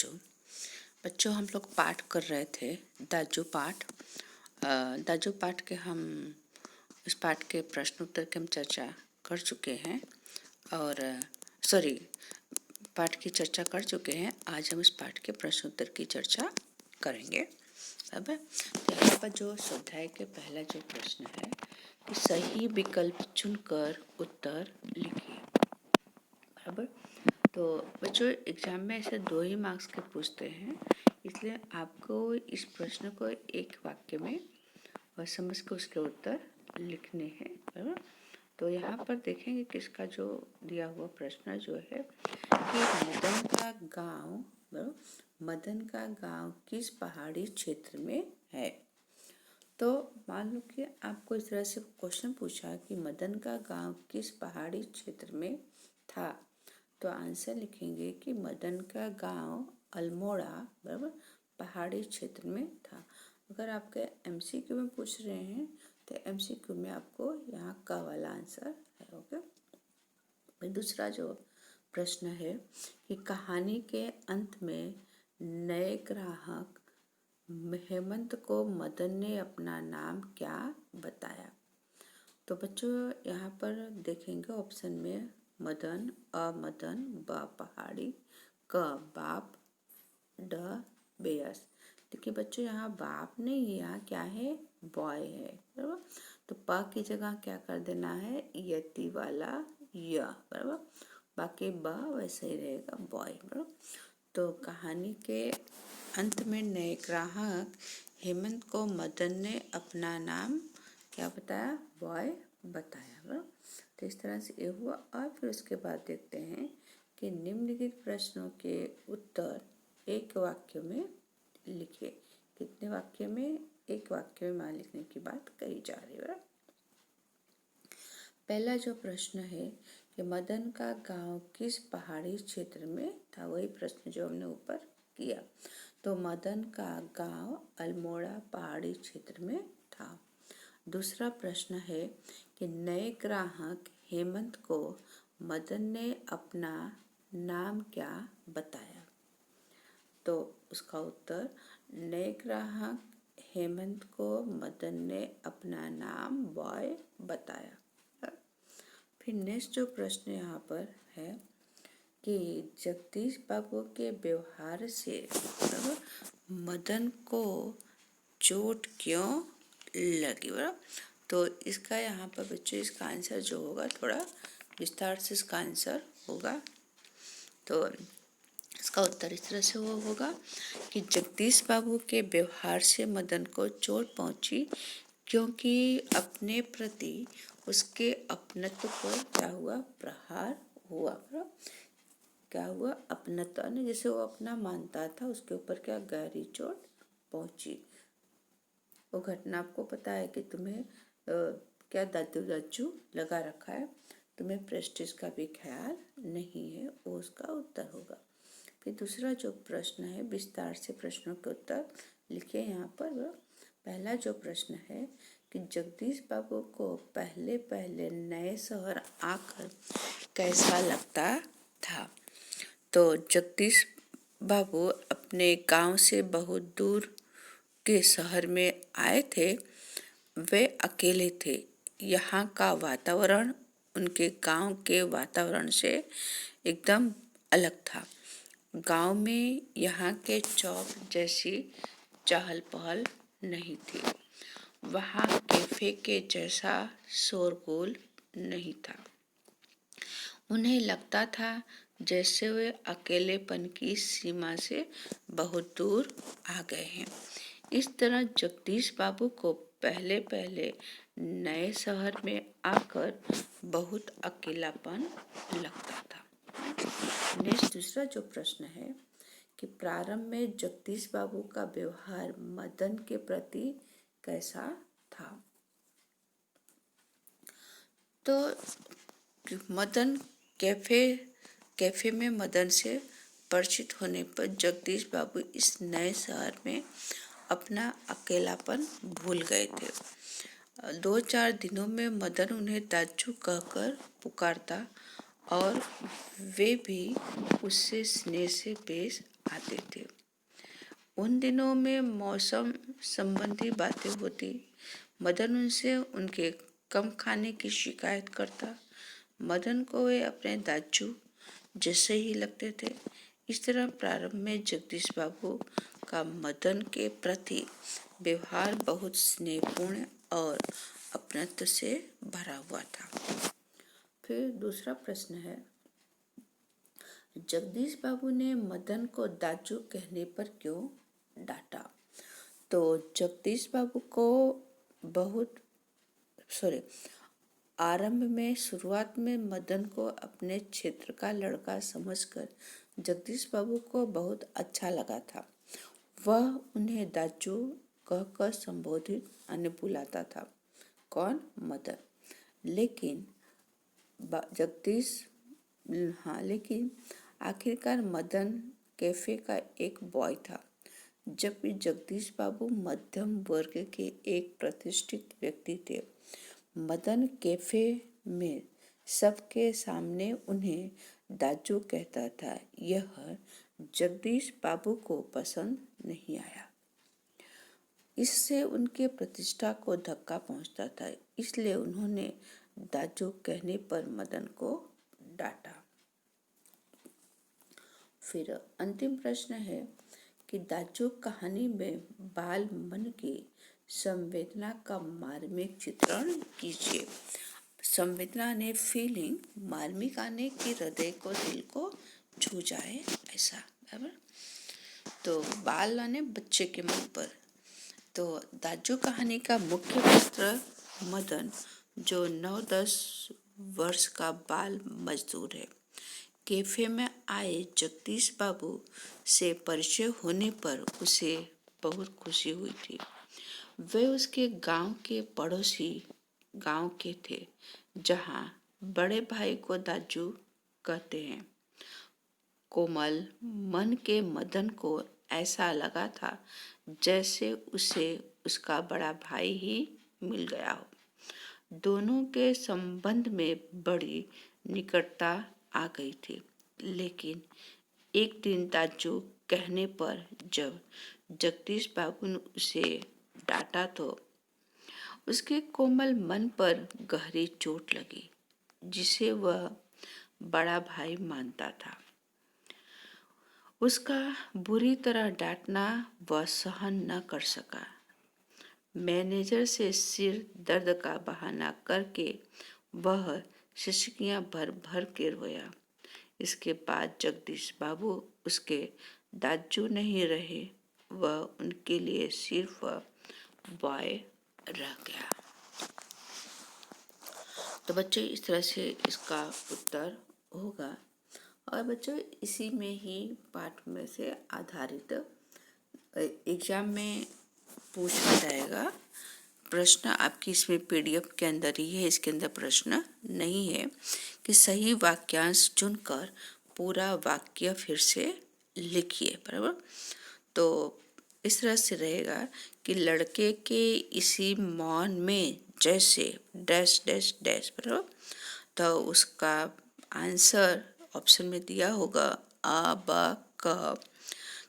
बच्चों बच्चों हम लोग पाठ कर रहे थे दाजू पाठ। दाजू पाठ के हम इस पाठ के प्रश्न उत्तर की हम चर्चा कर चुके हैं और पाठ की चर्चा कर चुके हैं। आज हम इस पाठ के प्रश्न उत्तर की चर्चा करेंगे। अब यहाँ पर जो स्वाध्याय के पहला जो प्रश्न है कि सही विकल्प चुनकर उत्तर लिखिए। बराबर। तो बच्चों एग्जाम में ऐसे 2 ही मार्क्स के पूछते हैं, इसलिए आपको इस प्रश्न को एक वाक्य में और समझ के उसके उत्तर लिखने हैं। बराबर। तो यहाँ पर देखेंगे कि इसका जो दिया हुआ प्रश्न जो है कि मदन का गांव किस पहाड़ी क्षेत्र में है। तो मान लो कि आपको इस तरह से क्वेश्चन पूछा कि मदन का गांव किस पहाड़ी क्षेत्र में था, तो आंसर लिखेंगे कि मदन का गांव अल्मोड़ा बराबर पहाड़ी क्षेत्र में था। अगर आपके एमसीक्यू में पूछ रहे हैं तो एमसीक्यू में आपको यहाँ का वाला आंसर है। ओके। दूसरा जो प्रश्न है कि कहानी के अंत में नए ग्राहक हेमंत को मदन ने अपना नाम क्या बताया। तो बच्चों यहाँ पर देखेंगे ऑप्शन में मदन, अ मदन, ब पहाड़ी, क बाप, ड बेयस। देखिए बच्चों यहाँ बाप नहीं है, यहाँ क्या है बॉय है। बराबर। तो प की जगह क्या कर देना है यति वाला य। बराबर। बाकी ब वैसे ही रहेगा बॉय। बराबर। तो कहानी के अंत में नए ग्राहक हेमंत को मदन ने अपना नाम क्या बताया बॉय बताया। बराबर। तो इस तरह से ये हुआ। और फिर उसके बाद देखते हैं कि निम्नलिखित प्रश्नों के उत्तर एक वाक्य में लिखिए। कितने वाक्य में? एक वाक्य में मान लिखने की बात कही जा रही है। पहला जो प्रश्न है कि मदन का गांव किस पहाड़ी क्षेत्र में था, वही प्रश्न जो हमने ऊपर किया। तो मदन का गांव अल्मोड़ा पहाड़ी क्षेत्र में था। दूसरा प्रश्न है कि नए ग्राहक हेमंत को मदन ने अपना नाम क्या बताया। तो उसका उत्तर नए ग्राहक हेमंत को मदन ने अपना नाम बॉय बताया। फिर नेक्स्ट जो प्रश्न यहाँ पर है कि जगदीश बाबू के व्यवहार से मदन को चोट क्यों लगी। बराबर। तो इसका यहाँ पर बच्चों इसका आंसर जो होगा थोड़ा विस्तार से इसका आंसर होगा। तो इसका उत्तर इस तरह से होगा कि जगदीश बाबू के व्यवहार से मदन को चोट पहुंची क्योंकि अपने प्रति उसके अपनत्व पर क्या हुआ प्रहार हुआ। क्या हुआ अपनत्व ने जैसे वो अपना मानता था उसके ऊपर क्या गहरी चोट पहुंची। वो घटना आपको पता है कि तुम्हें क्या दाजू लगा रखा है, तुम्हें प्रेस्टीज का भी ख्याल नहीं है, वो उसका उत्तर होगा। फिर दूसरा जो प्रश्न है विस्तार से प्रश्नों के उत्तर लिखिए यहाँ पर। पहला जो प्रश्न है कि जगदीश बाबू को पहले पहले नए शहर आकर कैसा लगता था। तो जगदीश बाबू अपने गांव से बहुत दूर के शहर में आए थे। वे अकेले थे। यहाँ का वातावरण उनके गांव के वातावरण से एकदम अलग था। गांव में यहाँ के चौक जैसी चहल पहल नहीं थी। वहाँ कैफे के जैसा शोरगुल नहीं था। उन्हें लगता था जैसे वे अकेलेपन की सीमा से बहुत दूर आ गए हैं। इस तरह जगदीश बाबू को पहले पहले नए शहर में आकर बहुत अकेलापन लगता था। नेक्स्ट दूसरा जो प्रश्न है कि प्रारंभ में जगदीश बाबू का व्यवहार मदन के प्रति कैसा था। तो मदन कैफे में मदन से परिचित होने पर जगदीश बाबू इस नए शहर में अपना अकेलापन भूल गए थे। 2-4 दिनों में मदन उन्हें दाजू कहकर पुकारता और वे भी उससे स्नेह से पेश आते थे। उन दिनों में मौसम संबंधी बातें होती। मदन उनसे उनके कम खाने की शिकायत करता। मदन को वे अपने दाजू जैसे ही लगते थे। इस तरह प्रारंभ में जगदीश बाबू का मदन के प्रति व्यवहार बहुत स्नेहपूर्ण और अपनत्व से भरा हुआ था। फिर दूसरा प्रश्न है, जगदीश बाबू ने मदन को दाजू कहने पर क्यों डांटा? तो जगदीश बाबू को आरंभ में शुरुआत में मदन को अपने क्षेत्र का लड़का समझकर जगदीश बाबू को बहुत अच्छा लगा था। वह उन्हें दाजू कहकर संबोधित बुलाता था। कौन? मदन। लेकिन आखिरकार मदन कैफे का एक बॉय था। जबकि जगदीश बाबू मध्यम वर्ग के एक प्रतिष्ठित व्यक्ति थे। मदन कैफे में सबके सामने उन्हें दाजू कहता था। यह जगदीश बाबू को पसंद नहीं आया। इससे उनके प्रतिष्ठा को धक्का पहुंचता था। इसलिए उन्होंने दाजू कहने पर मदन को डांटा। फिर अंतिम प्रश्न है कि दाजू कहानी में बाल मन की संवेदना का मार्मिक चित्रण कीजिए। संवेदना ने फीलिंग, मार्मिक आने की हृदय को, दिल को छू जाए ऐसा, बराबर। तो बाल आने बच्चे के मन पर। तो दाजू कहानी का मुख्य पात्र मदन, जो 9-10 वर्ष का बाल मजदूर है। कैफे में आए जगदीश बाबू से परिचय होने पर उसे बहुत खुशी हुई थी। वे उसके गांव के पड़ोसी गांव के थे, जहां बड़े भाई को दाजू कहते हैं। कोमल मन के मदन को ऐसा लगा था जैसे उसे उसका बड़ा भाई ही मिल गया हो। दोनों के संबंध में बड़ी निकटता आ गई थी। लेकिन एक दिन दाजू कहने पर जब जगदीश बाबू ने उसे डांटा तो उसके कोमल मन पर गहरी चोट लगी, जिसे वह बड़ा भाई मानता था। उसका बुरी तरह डांटना वह सहन न कर सका। मैनेजर से सिर दर्द का बहाना करके वह सिसकियां भर भर के रोया। इसके बाद जगदीश बाबू उसके दाजू नहीं रहे, वह उनके लिए सिर्फ बॉय रह गया। तो बच्चों, इस तरह से इसका उत्तर होगा। और बच्चों, इसी में ही पाठ में से आधारित एग्जाम में पूछा जाएगा प्रश्न। आपकी इसमें पीडीएफ के अंदर ही है, इसके अंदर प्रश्न नहीं है कि सही वाक्यांश चुनकर पूरा वाक्य फिर से लिखिए, बराबर। तो इस तरह से रहेगा कि लड़के के इसी मौन में जैसे डैश डैश डैश, बराबर। तो उसका आंसर ऑप्शन में दिया होगा आ बा क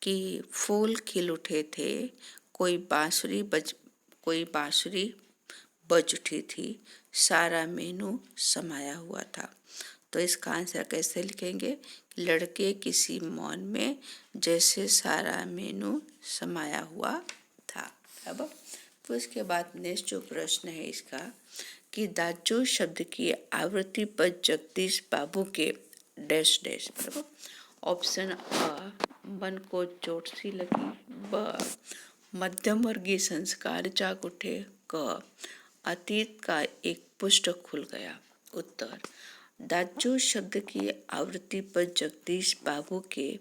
कि फूल खिल उठे थे, कोई बांसुरी बज उठी थी, सारा मेनू समाया हुआ था। तो इसका आंसर कैसे लिखेंगे? लड़के किसी मौन में जैसे सारा मेनू समाया हुआ था। अब तो इसके बाद नेक्स्ट जो प्रश्न है इसका कि दाजू शब्द की आवृत्ति पर जगदीश बाबू के डैश डैश, बराबर। ऑप्शन अ, मन को चोट सी लगी। ब, मध्यम वर्गीय संस्कार जाग उठे। क, अतीत का एक पुष्ट खुल गया। उत्तर, दाजू शब्द की आवृत्ति पर जगदीश बाबू के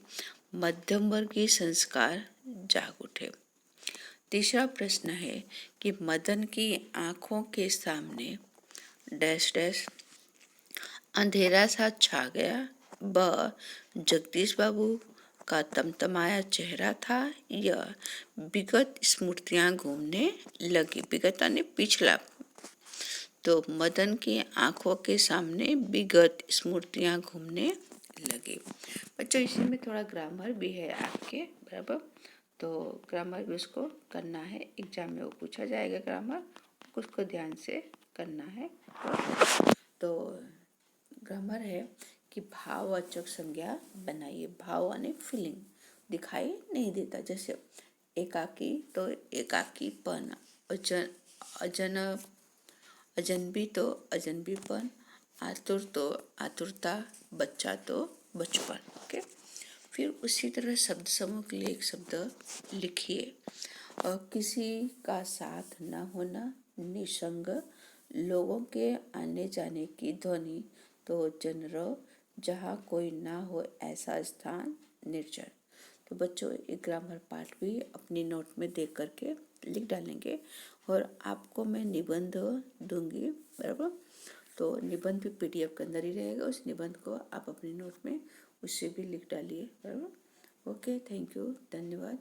मध्यम वर्गीय संस्कार जाग उठे। तीसरा प्रश्न है कि मदन की आंखों के सामने डैश डैश अंधेरा सा छा गया। ब, जगदीश बाबू का तमतमाया चेहरा था या विगत स्मृतियां घूमने लगी। विगत यानी पिछला। तो मदन की आंखों के सामने विगत स्मृतियां घूमने लगी। बच्चों इसी में थोड़ा ग्रामर भी है आपके बराबर, तो ग्रामर भी उसको करना है, एग्जाम में वो पूछा जाएगा ग्रामर, उसको ध्यान से करना है। तो ग्रामर है कि भाववाचक संज्ञा बनाइए। भाव यानी फीलिंग, दिखाई नहीं देता, जैसे एकाकी तो एकाकीपन, अजन अजनबी तो अजनबीपन, आतुर तो आतुरता, बच्चा तो बचपन। ओके, फिर उसी तरह शब्द समूह के लिए एक शब्द लिखिए। किसी का साथ न होना, निसंग, लोगों के आने जाने की ध्वनि, तो जनरल, जहाँ कोई ना हो ऐसा स्थान, निर्जन। तो बच्चों एक ग्रामर पार्ट भी अपनी नोट में देख करके लिख डालेंगे, और आपको मैं निबंध दूंगी बराबर, तो निबंध भी पीडीएफ के अंदर ही रहेगा, उस निबंध को आप अपनी नोट में उससे भी लिख डालिए बराबर। ओके, थैंक यू, धन्यवाद।